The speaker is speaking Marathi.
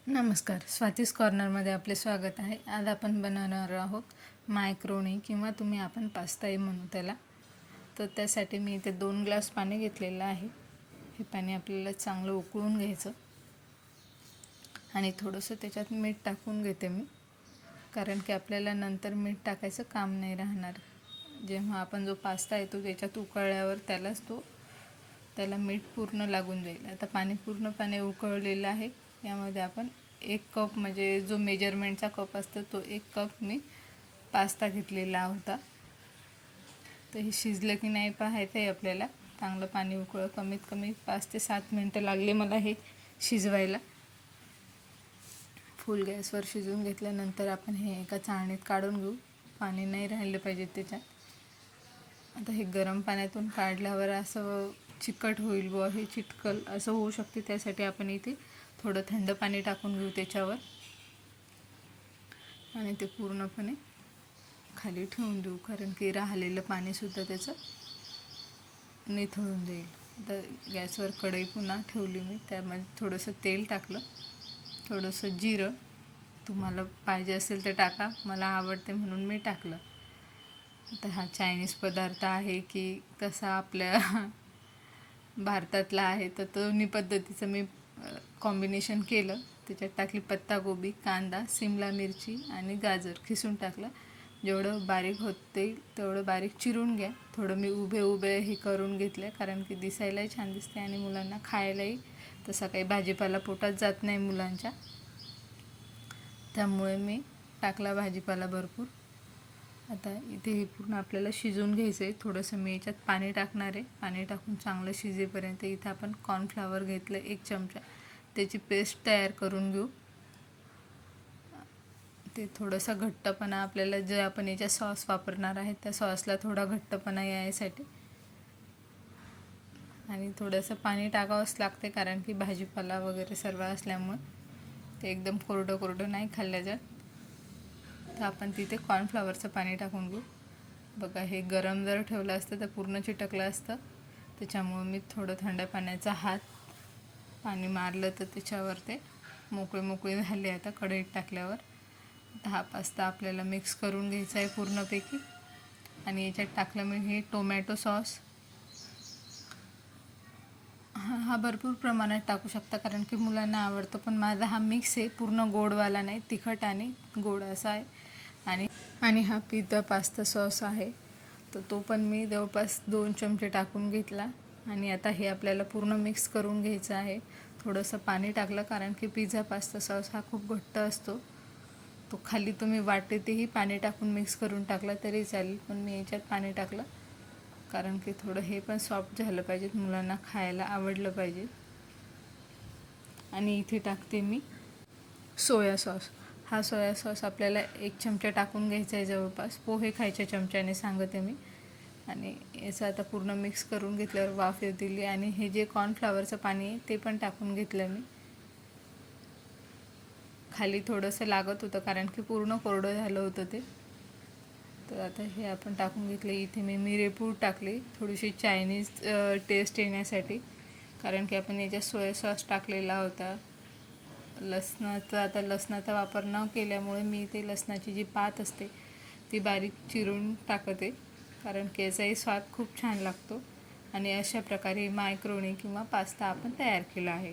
नमस्कार, स्वातीस कॉर्नरमध्ये आपले स्वागत आहे. आज आपण बनवणार आहोत मायक्रोनी किंवा आपण पास्ताही म्हणू त्याला. तर त्यासाठी मी इथे 2 ग्लास पाणी घेतलेलं आहे. हे पाणी आपल्याला चांगलं उकळून घ्यायचं आणि थोडंसं त्याच्यात मीठ टाकून घेते मी, कारण की आपल्याला नंतर मीठ टाकायचं काम नाही राहणार. जेव्हा आपण जो पास्ता आहे तो त्याच्यात उकळल्यावर त्याला मीठ पूर्ण लागून जाईल. आता पाणी पूर्णपणे उकळलेलं आहे. यामध्ये आपण 1 कप म्हणजे जो मेजरमेंटचा कप असतो तो 1 कप मी पास्ता घेतलेला होता. तर हे शिजलं की नाही पाहायचं आहे आपल्याला. चांगलं पाणी उकळलं, कमीत कमी 5 ते 7 मिनटं लागले मला हे शिजवायला. फुल गॅसवर शिजवून घेतल्यानंतर आपण हे एका चाळणीत काढून घेऊ. पाणी नाही राहिलं पाहिजे त्याच्यात. आता हे गरम पाण्यातून काढल्यावर असं चिकट होईल व हे चिटकल असं होऊ शकते. त्यासाठी आपण इथे थोडं थंड पाणी टाकून घेऊ त्याच्यावर आणि ते पूर्णपणे खाली ठेवून देऊ, कारण की राहिलेलं पाणीसुद्धा त्याचं निथळून जाईल. आता गॅसवर कढई पुन्हा ठेवली मी. त्यामध्ये थोडंसं तेल टाकलं, थोडंसं जिरं. तुम्हाला पाहिजे असेल तर टाका, मला आवडते म्हणून मी टाकलं. आता हा चायनीज पदार्थ आहे की कसा आपल्या भारतातला आहे, तर दोन्ही पद्धतीचं मी कॉम्बिनेशन केलं. त्याच्यात टाकली पत्तागोबी, कांदा, सिमला मिरची आणि गाजर खिसून टाकलं. जेवढं बारीक होते तेवढं बारीक चिरून घ्या. थोडं मी उभे हे करून घेतलं, कारण की दिसायलाही छान दिसते आणि मुलांना खायलाही तसा काही भाजीपाला पोटात जात नाही मुलांच्या, त्यामुळे मी टाकला भाजीपाला भरपूर. आता इथे हे पूर्ण आपल्याला शिजवून घ्यायचं आहे. थोडंसं मी याच्यात पाणी टाकणार आहे. पाणी टाकून चांगलं शिजेपर्यंत इथं आपण कॉर्नफ्लॉवर घेतलं 1 चमचा, त्याची पेस्ट तयार करून घेऊ. ते थोडंसं घट्टपणा आपल्याला जे आपण याच्या सॉस वापरणार आहे त्या सॉसला थोडा घट्टपणा यायसाठी आणि थोडंसं पाणी टाकावंच लागते, कारण की भाजीपाला वगैरे सर्व असल्यामुळे ते एकदम कोरडं नाही खाल्लं जात. तर आपण तिथे कॉर्नफ्लॉवरचं पाणी टाकून घेऊ. बघा, हे गरम जर ठेवलं असतं तर पूर्ण चिटकलं असतं. त्याच्यामुळे मी थोडं थंड पाण्याचा हात पाणी मारलं तर त्याच्यावर ते मोकळे झाले. आता कढईत टाकल्यावर आता हा पास्ता आपल्याला मिक्स करून घ्यायचा आहे पूर्णपैकी. आणि याच्यात टाकलं मी हे टोमॅटो सॉस. हा भरपूर प्रमाणात टाकू शकता, कारण की मुलांना आवडतं. पण माझा हा मिक्स आहे, पूर्ण गोडवाला नाही, तिखट आणि गोड असा आहे. आणि हा पिझ्झा पास्ता सॉस आहे, तर तो पण मी जवळपास 2 चमचे टाकून घेतला. आणि आता हे आपल्याला पूर्ण मिक्स करून घ्यायचं आहे. थोडंसं पाणी टाकलं, कारण की पिझ्झा पास्ता सॉस हा खूप घट्ट असतो. तो खाली तुम्ही वाटेतही पाणी टाकून मिक्स करून टाकला तरी चालेल, पण मी याच्यात पाणी टाकलं, कारण की थोडं हे पण सॉफ्ट झालं पाहिजे, मुलांना खायला आवडलं पाहिजे. आणि इथे टाकते मी सोया सॉस. हा सोया सॉस आपल्याला 1 चमचा टाकून घ्यायचा आहे, जवळपास पोहे खायच्या चमच्याने सांगते मी. आणि याचं आता पूर्ण मिक्स करून घेतल्यावर वाफ येऊ दिली. आणि हे जे कॉर्नफ्लॉवरचं पाणी आहे ते पण टाकून घेतलं मी. खाली थोडंसं लागत होतं, कारण की पूर्ण कोरडं झालं होतं ते. तर आता हे आपण टाकून घेतले. इथे मी मिरेपूड टाकली, थोडीशी चायनीज टेस्ट येण्यासाठी, कारण की आपण याच्यात सोया सॉस टाकलेला होता. लसणाचा वापर न केल्यामुळे मी इथे लसणाची जी पात असते ती बारीक चिरून टाकते, कारण की याचाही स्वाद खूप छान लागतो. आणि अशा प्रकारे मायक्रोनी किंवा पास्ता आपण तयार केला आहे.